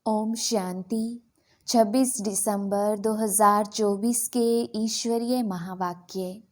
ओम शांति। 26 दिसंबर 2024 के ईश्वरीय महावाक्य।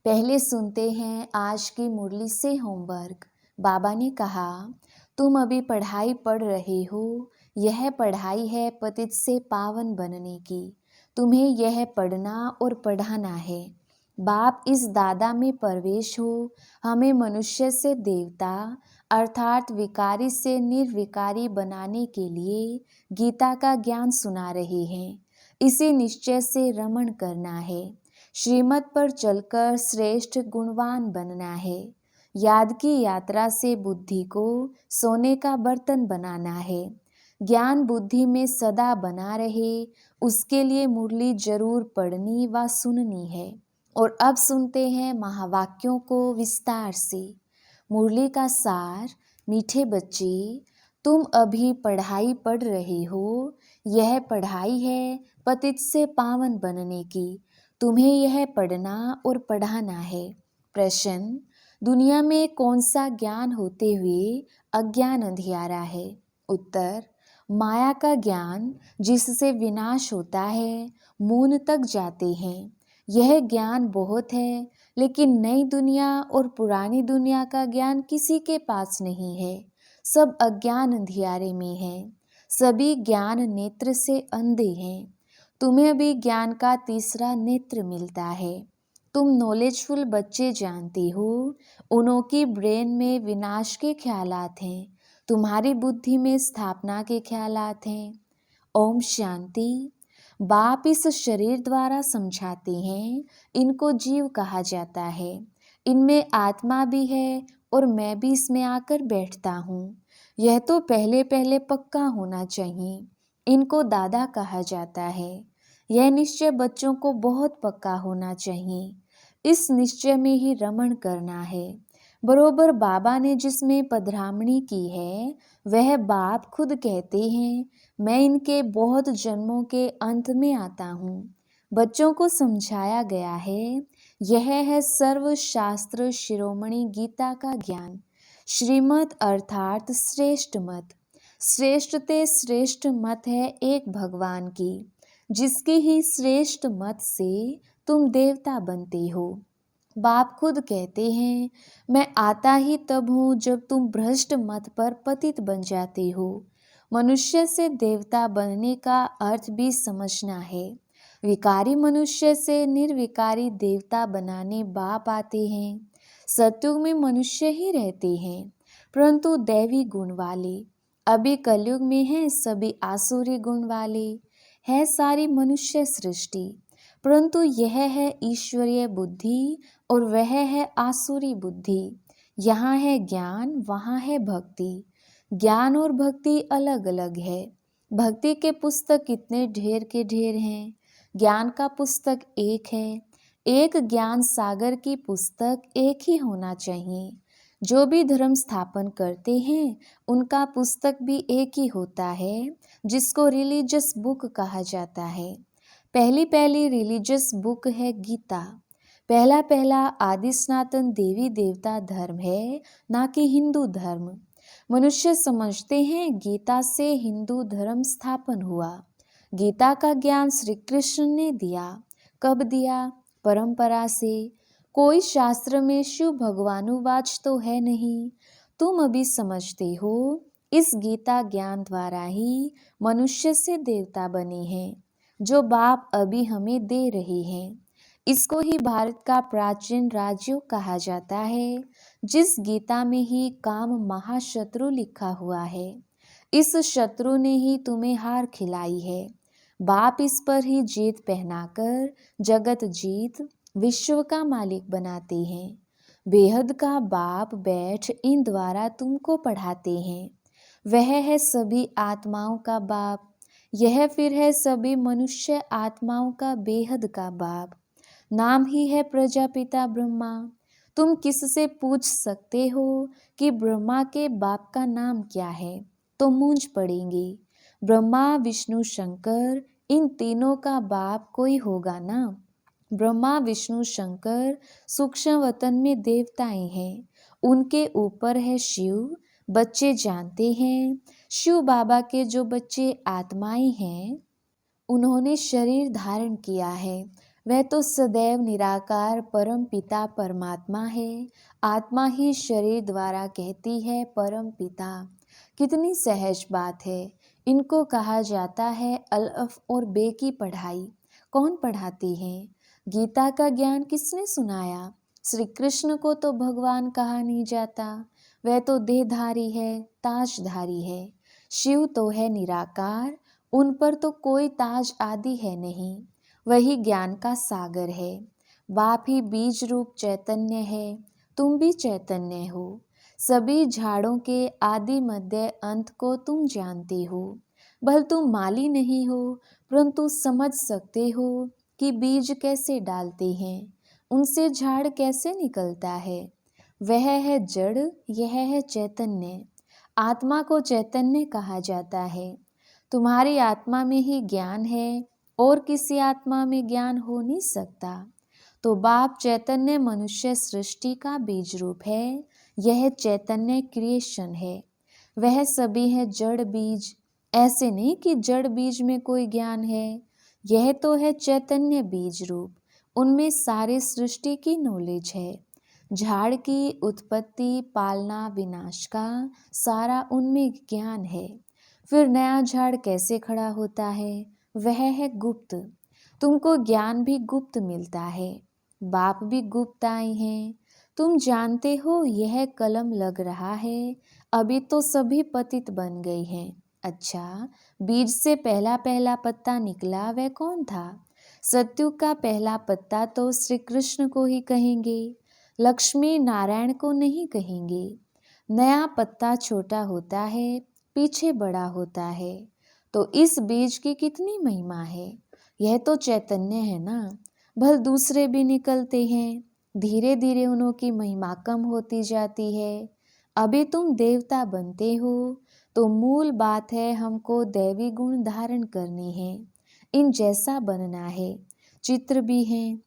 पहले सुनते हैं आज की मुरली से होमवर्क। बाबा ने कहा, तुम अभी पढ़ाई पढ़ रहे हो। यह पढ़ाई है पतित से पावन बनने की। तुम्हें यह पढ़ना और पढ़ाना है। बाप इस दादा में प्रवेश हो, हमें मनुष्य से देवता अर्थात विकारी से निर्विकारी बनाने के लिए गीता का ज्ञान सुना रहे हैं। इसी निश्चय से रमण करना है। श्रीमत पर चलकर श्रेष्ठ गुणवान बनना है। याद की यात्रा से बुद्धि को सोने का बर्तन बनाना है। ज्ञान बुद्धि में सदा बना रहे, उसके लिए मुरली जरूर पढ़नी व सुननी है। और अब सुनते हैं महावाक्यों को विस्तार से। मुरली का सार। मीठे बच्चे, तुम अभी पढ़ाई पढ़ रहे हो। यह पढ़ाई है पतित से पावन बनने की। तुम्हें यह पढ़ना और पढ़ाना है। प्रश्न, दुनिया में कौन सा ज्ञान होते हुए अज्ञान अंधियारा है? उत्तर, माया का ज्ञान जिससे विनाश होता है, मून तक जाते हैं। यह ज्ञान बहुत है, लेकिन नई दुनिया और पुरानी दुनिया का ज्ञान किसी के पास नहीं है। सब अज्ञान अंधियारे में है। सभी ज्ञान नेत्र से अंधे हैं। तुम्हें अभी ज्ञान का तीसरा नेत्र मिलता है। तुम नॉलेजफुल बच्चे जानते हो, उनों की ब्रेन में विनाश के ख्यालात हैं, तुम्हारी बुद्धि में स्थापना के ख्यालात हैं। ओम शांति। बाप इस शरीर द्वारा समझाते हैं। इनको जीव कहा जाता है। इनमें आत्मा भी है और मैं भी इसमें आकर बैठता हूँ। यह तो पहले पहले पक्का होना चाहिए। इनको दादा कहा जाता है। यह निश्चय बच्चों को बहुत पक्का होना चाहिए। इस निश्चय में ही रमण करना है। बरोबर बाबा ने जिसमें पधरामणी की है, वह बाप खुद कहते हैं, मैं इनके बहुत जन्मों के अंत में आता हूँ। बच्चों को समझाया गया है, यह है सर्व शास्त्र शिरोमणि गीता का ज्ञान। श्रीमत अर्थात श्रेष्ठ मत। श्रेष्ठते श्रेष्ठ मत है एक भगवान की, जिसकी ही श्रेष्ठ मत से तुम देवता बनते हो। बाप खुद कहते हैं, मैं आता ही तब हूँ जब तुम भ्रष्ट मत पर पतित बन जाते हो। मनुष्य से देवता बनने का अर्थ भी समझना है। विकारी मनुष्य से निर्विकारी देवता बनाने बाप आते हैं। सतयुग में मनुष्य ही रहते हैं, परंतु दैवी गुण वाले। अभी कलयुग में है सभी आसुरी गुण वाले। है सारी मनुष्य सृष्टि, परंतु यह है ईश्वरीय बुद्धि और वह है आसुरी बुद्धि। यहाँ है ज्ञान, वहाँ है भक्ति। ज्ञान और भक्ति अलग अलग है। भक्ति के पुस्तक कितने ढेर के ढेर हैं। ज्ञान का पुस्तक एक है। एक ज्ञान सागर की पुस्तक एक ही होना चाहिए। जो भी धर्म स्थापन करते हैं, उनका पुस्तक भी एक ही होता है, जिसको रिलीजियस बुक कहा जाता है। पहली पहली रिलीजियस बुक है गीता। पहला पहला आदि सनातन देवी देवता धर्म है, ना कि हिंदू धर्म। मनुष्य समझते हैं गीता से हिंदू धर्म स्थापन हुआ। गीता का ज्ञान श्री कृष्ण ने दिया। कब दिया? परंपरा से। कोई शास्त्र में शिव भगवानुवाच तो है नहीं। तुम अभी समझते हो, इस गीता ज्ञान द्वारा ही मनुष्य से देवता बने हैं, जो बाप अभी हमें दे रहे हैं। इसको ही भारत का प्राचीन राज्य कहा जाता है, जिस गीता में ही काम महाशत्रु लिखा हुआ है। इस शत्रु ने ही तुम्हें हार खिलाई है। बाप इस पर ही जीत पहनाकर जगत जीत विश्व का मालिक बनाते हैं। बेहद का बाप बैठ इन द्वारा तुमको पढ़ाते हैं। वह है सभी आत्माओं का बाप। यह फिर है सभी मनुष्य आत्माओं का बेहद का बाप। नाम ही है प्रजापिता ब्रह्मा। तुम किससे पूछ सकते हो कि ब्रह्मा के बाप का नाम क्या है, तो मूंझ पड़ेंगे। ब्रह्मा विष्णु शंकर, इन तीनों का बाप कोई होगा ना। ब्रह्मा विष्णु शंकर सूक्ष्म वतन में देवताएं हैं। उनके ऊपर है शिव, बच्चे जानते हैं शिव बाबा के जो बच्चे आत्माएं हैं उन्होंने शरीर धारण किया है, वह तो सदैव निराकार परम पिता परमात्मा है। आत्मा ही शरीर द्वारा कहती है परम पिता। कितनी सहज बात है। इनको कहा जाता है अलफ और बे की पढ़ाई। कौन पढ़ाती है? गीता का ज्ञान किसने सुनाया? श्री कृष्ण को तो भगवान कहा नहीं जाता, वह तो देहधारी है, ताजधारी है। शिव तो है निराकार, उन पर तो कोई ताज आदि है नहीं, वही ज्ञान का सागर है। बाप ही बीज रूप चैतन्य है, तुम भी चैतन्य हो। सभी झाड़ों के आदि मध्य अंत को तुम जानते हो। भल तुम माली नहीं हो, परंतु समझ सकते हो कि बीज कैसे डालते हैं, उनसे झाड़ कैसे निकलता है। वह है जड़, यह है चैतन्य। आत्मा को चैतन्य कहा जाता है। तुम्हारी आत्मा में ही ज्ञान है और किसी आत्मा में ज्ञान हो नहीं सकता। तो बाप चैतन्य मनुष्य सृष्टि का बीज रूप है। यह चैतन्य क्रिएशन है। वह सभी है जड़ बीज। ऐसे नहीं कि जड़ बीज में कोई ज्ञान है, यह तो है चैतन्य बीज रूप। उनमें सारे सृष्टि की नॉलेज है। झाड़ की उत्पत्ति, पालना, विनाश का सारा उनमें ज्ञान है। फिर नया झाड़ कैसे खड़ा होता है, वह है गुप्त। तुमको ज्ञान भी गुप्त मिलता है। बाप भी गुप्त आए हैं। तुम जानते हो यह कलम लग रहा है, अभी तो सभी पतित बन गए हैं। अच्छा, बीज से पहला पहला पत्ता निकला, वह कौन था? सत्युग का पहला पत्ता तो श्री कृष्ण को ही कहेंगे, लक्ष्मी नारायण को नहीं कहेंगे। नया पत्ता छोटा होता है, पीछे बड़ा होता है। तो इस बीज की कितनी महिमा है। यह तो चैतन्य है ना। भल दूसरे भी निकलते हैं, धीरे धीरे उनकी महिमा कम होती जाती है। अभी तुम देवता बनते हो, तो मूल बात है हमको दैवी गुण धारण करने हैं, इन जैसा बनना है। चित्र भी हैं।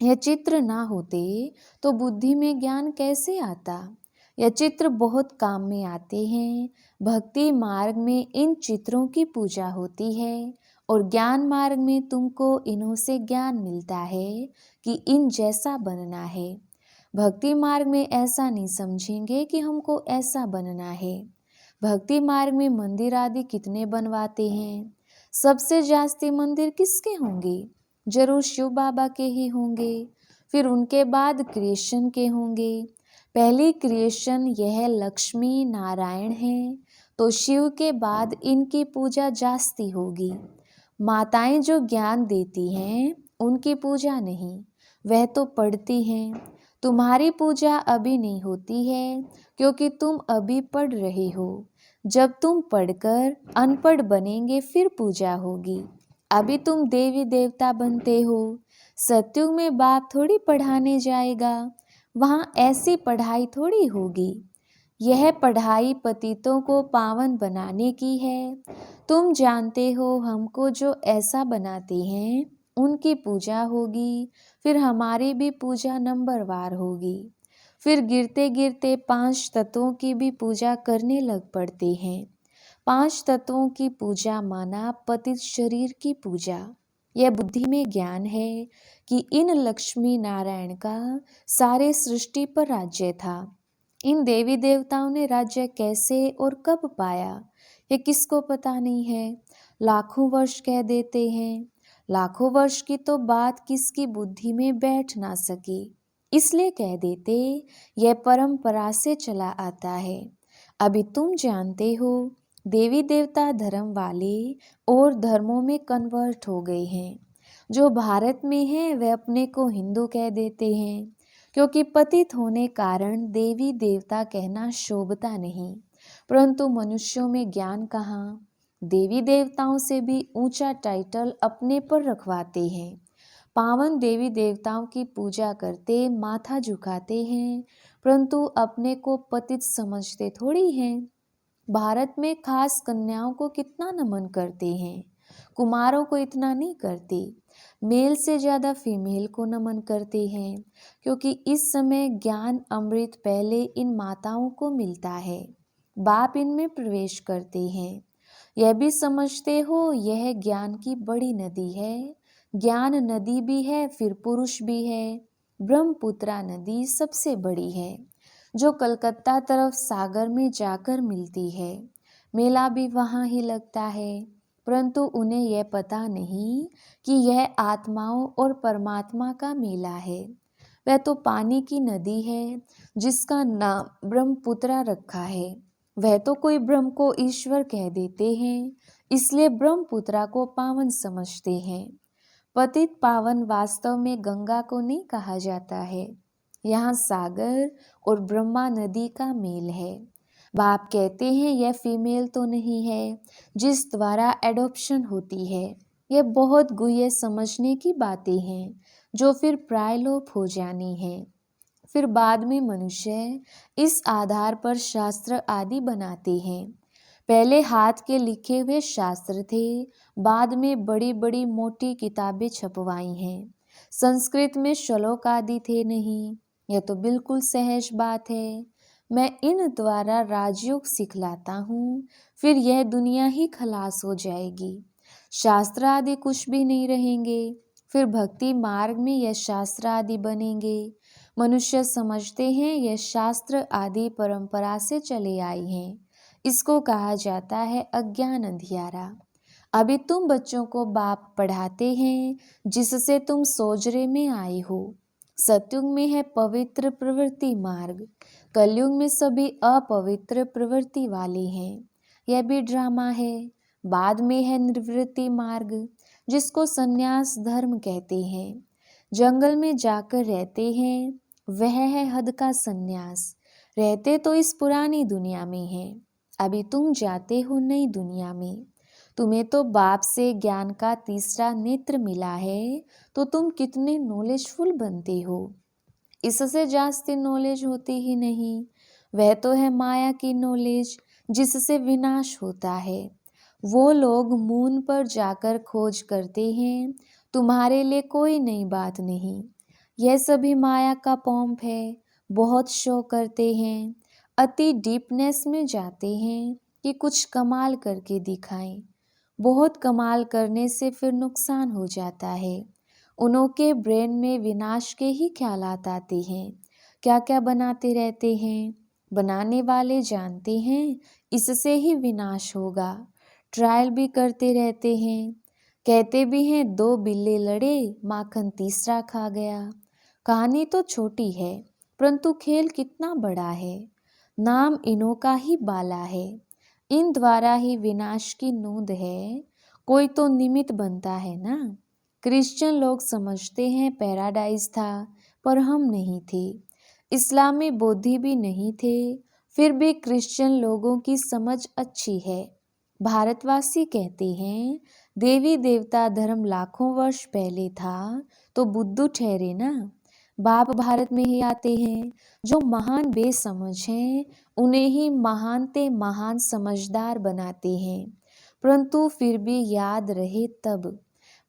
यह चित्र ना होते तो बुद्धि में ज्ञान कैसे आता? यह चित्र बहुत काम में आते हैं। भक्ति मार्ग में इन चित्रों की पूजा होती है और ज्ञान मार्ग में तुमको इन्हों से ज्ञान मिलता है कि इन जैसा बनना है। भक्ति मार्ग में ऐसा नहीं समझेंगे कि हमको ऐसा बनना है। भक्ति मार्ग में मंदिर आदि कितने बनवाते हैं। सबसे जास्ती मंदिर किसके होंगे? जरूर शिव बाबा के ही होंगे। फिर उनके बाद क्रिएशन के होंगे। पहली क्रिएशन यह लक्ष्मी नारायण है, तो शिव के बाद इनकी पूजा जास्ती होगी। माताएं जो ज्ञान देती हैं उनकी पूजा नहीं, वह तो पढ़ती हैं। तुम्हारी पूजा अभी नहीं होती है क्योंकि तुम अभी पढ़ रहे हो। जब तुम पढ़कर अनपढ़ बनेंगे फिर पूजा होगी। अभी तुम देवी देवता बनते हो। सत्युग में बाप थोड़ी पढ़ाने जाएगा, वहाँ ऐसी पढ़ाई थोड़ी होगी। यह पढ़ाई पतितों को पावन बनाने की है। तुम जानते हो हमको जो ऐसा बनाते हैं उनकी पूजा होगी, फिर हमारी भी पूजा नंबरवार होगी। फिर गिरते गिरते 5 तत्वों की भी पूजा करने लग पड़ते हैं। 5 तत्वों की पूजा माना पतित शरीर की पूजा। यह बुद्धि में ज्ञान है कि इन लक्ष्मी नारायण का सारे सृष्टि पर राज्य था। इन देवी देवताओं ने राज्य कैसे और कब पाया, ये किसको पता नहीं है। लाखों वर्ष कह देते हैं। लाखों वर्ष की तो बात किसकी बुद्धि में बैठ ना सके, इसलिए कह देते यह परंपरा से चला आता है। अभी तुम जानते हो देवी देवता धर्म वाले और धर्मों में कन्वर्ट हो गए हैं। जो भारत में है वे अपने को हिंदू कह देते हैं, क्योंकि पतित होने कारण देवी देवता कहना शोभता नहीं। परंतु मनुष्यों में ज्ञान कहाँ, देवी देवताओं से भी ऊंचा टाइटल अपने पर रखवाते हैं। पावन देवी देवताओं की पूजा करते माथा झुकाते हैं, परंतु अपने को पतित समझते थोड़ी हैं। भारत में खास कन्याओं को कितना नमन करते हैं, कुमारों को इतना नहीं करते। मेल से ज़्यादा फीमेल को नमन करते हैं, क्योंकि इस समय ज्ञान अमृत पहले इन माताओं को मिलता है। बाप इनमें प्रवेश करते हैं। यह भी समझते हो यह ज्ञान की बड़ी नदी है। ज्ञान नदी भी है फिर पुरुष भी है। ब्रह्मपुत्रा नदी सबसे बड़ी है, जो कलकत्ता तरफ सागर में जाकर मिलती है। मेला भी वहाँ ही लगता है, परंतु उन्हें यह पता नहीं कि यह आत्माओं और परमात्मा का मेला है। वह तो पानी की नदी है जिसका नाम ब्रह्मपुत्रा रखा है। वह तो कोई ब्रह्म को ईश्वर कह देते हैं, इसलिए ब्रह्मपुत्रा को पावन समझते हैं। पतित पावन वास्तव में गंगा को नहीं कहा जाता है। यहाँ सागर और ब्रह्मा नदी का मेल है। बाप कहते हैं यह फीमेल तो नहीं है जिस द्वारा एडॉप्शन होती है। यह बहुत गुह्य समझने की बातें हैं जो फिर प्रायलोप हो जानी है। फिर बाद में मनुष्य इस आधार पर शास्त्र आदि बनाते हैं। पहले हाथ के लिखे हुए शास्त्र थे, बाद में बड़ी बड़ी मोटी किताबें छपवाई हैं। संस्कृत में श्लोक आदि थे नहीं। यह तो बिल्कुल सहज बात है। मैं इन द्वारा राजयोग सिखलाता हूँ, फिर यह दुनिया ही खलास हो जाएगी। शास्त्र आदि कुछ भी नहीं रहेंगे। फिर भक्ति मार्ग में यह शास्त्र आदि बनेंगे। मनुष्य समझते हैं यह शास्त्र आदि परंपरा से चले आए हैं। इसको कहा जाता है अज्ञान अंधियारा। अभी तुम बच्चों को बाप पढ़ाते हैं जिससे तुम सोजरे में आए हो। सतयुग में है पवित्र प्रवृत्ति मार्ग, कलयुग में सभी अपवित्र प्रवृत्ति वाले हैं। यह भी ड्रामा है। बाद में है निवृत्ति मार्ग, जिसको संन्यास धर्म कहते हैं। जंगल में जाकर रहते हैं, वह है हद का संन्यास। रहते तो इस पुरानी दुनिया में हैं, अभी तुम जाते हो नई दुनिया में। तुम्हें तो बाप से ज्ञान का तीसरा नेत्र मिला है, तो तुम कितने नॉलेजफुल बनते हो। इससे जास्ती नॉलेज होती ही नहीं। वह तो है माया की नॉलेज जिससे विनाश होता है। वो लोग मून पर जाकर खोज करते हैं, तुम्हारे लिए कोई नई बात नहीं। यह सभी माया का पोंप है। बहुत शो करते हैं, अति डीपनेस में जाते हैं कि कुछ कमाल करके दिखाएं। बहुत कमाल करने से फिर नुकसान हो जाता है। उनके ब्रेन में विनाश के ही ख्यालात आते हैं। क्या क्या बनाते रहते हैं। बनाने वाले जानते हैं इससे ही विनाश होगा। ट्रायल भी करते रहते हैं। कहते भी हैं 2 बिल्ले लड़े, माखन तीसरा खा गया। कहानी तो छोटी है, परंतु खेल कितना बड़ा है। नाम इन्हों का ही बाला है। इन द्वारा ही विनाश की नोंद है। कोई तो निमित्त बनता है ना। क्रिश्चियन लोग समझते हैं पैराडाइज था, पर हम नहीं थे। इस्लामी बौद्धि भी नहीं थे, फिर भी क्रिश्चियन लोगों की समझ अच्छी है। भारतवासी कहते हैं देवी देवता धर्म लाखों वर्ष पहले था, तो बुद्धू ठहरे ना। बाप भारत में ही आते हैं। जो महान बेसमझ हैं उन्हें ही महानते महान समझदार बनाते हैं, परंतु फिर भी याद रहे तब।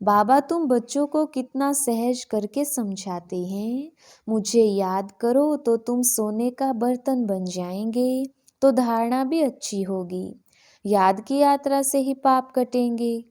बाबा तुम बच्चों को कितना सहज करके समझाते हैं। मुझे याद करो तो तुम सोने का बर्तन बन जाएंगे, तो धारणा भी अच्छी होगी। याद की यात्रा से ही पाप कटेंगे।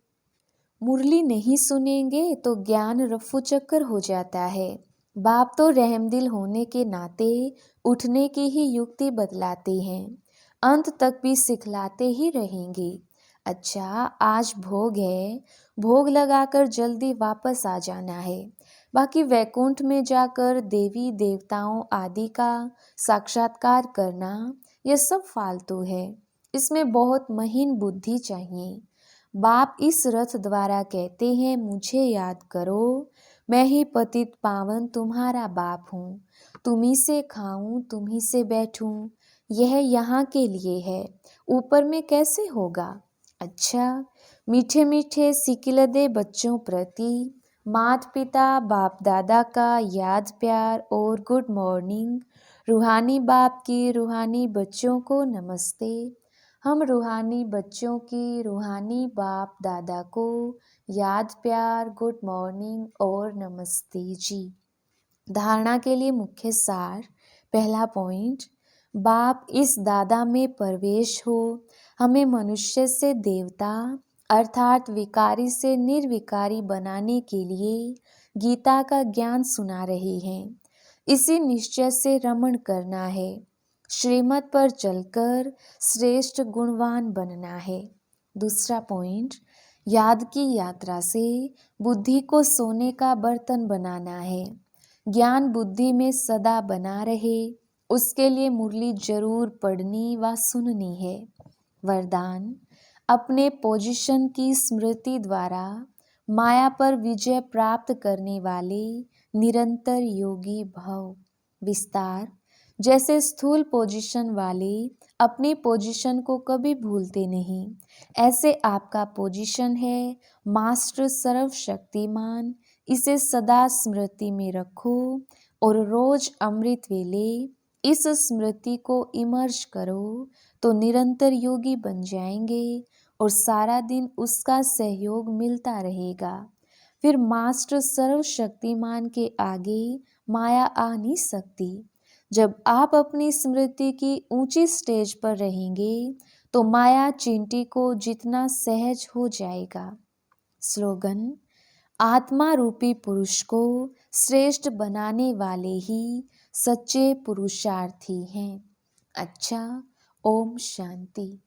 मुरली नहीं सुनेंगे तो ज्ञान रफू चक्कर हो जाता है। बाप तो रहमदिल होने के नाते उठने की ही युक्ति बतलाते हैं। अंत तक भी सिखलाते ही रहेंगे। अच्छा आज भोग है, भोग लगाकर जल्दी वापस आ जाना है। बाकी वैकुंठ में जाकर देवी देवताओं आदि का साक्षात्कार करना, यह सब फालतू है। इसमें बहुत महीन बुद्धि चाहिए। बाप इस रथ द्वारा कहते हैं मुझे याद करो, मैं ही पतित पावन तुम्हारा बाप हूँ। तुम्ही से खाऊं, तुम्ही से बैठूं, यह यहाँ के लिए है, ऊपर में कैसे होगा। अच्छा मीठे मीठे सिकिलदे बच्चों प्रति माता पिता बाप दादा का याद प्यार और गुड मॉर्निंग। रूहानी बाप की रूहानी बच्चों को नमस्ते। हम रूहानी बच्चों की रूहानी बाप दादा को याद प्यार गुड मॉर्निंग और नमस्ते जी। धारणा के लिए मुख्य सार। पहला पॉइंट, बाप इस दादा में प्रवेश हो, हमें मनुष्य से देवता अर्थात विकारी से निर्विकारी बनाने के लिए गीता का ज्ञान सुना रहे हैं। इसी निश्चय से रमण करना है, श्रीमत पर चलकर श्रेष्ठ गुणवान बनना है। दूसरा पॉइंट, याद की यात्रा से बुद्धि को सोने का बर्तन बनाना है। ज्ञान बुद्धि में सदा बना रहे, उसके लिए मुरली जरूर पढ़नी व सुननी है। वरदान, अपने पोजीशन की स्मृति द्वारा माया पर विजय प्राप्त करने वाले निरंतर योगी भव। विस्तार, जैसे स्थूल पोजीशन वाले अपनी पोजीशन को कभी भूलते नहीं, ऐसे आपका पोजीशन है मास्टर सर्वशक्तिमान। इसे सदा स्मृति में रखो और रोज अमृत वेले इस स्मृति को इमर्ज करो तो निरंतर योगी बन जाएंगे और सारा दिन उसका सहयोग मिलता रहेगा। फिर मास्टर सर्वशक्तिमान के आगे माया आ नहीं सकती। जब आप अपनी स्मृति की ऊंची स्टेज पर रहेंगे तो माया चींटी को जितना सहज हो जाएगा। स्लोगन, आत्मा रूपी पुरुष को श्रेष्ठ बनाने वाले ही सच्चे पुरुषार्थी हैं। अच्छा, ओम शांति।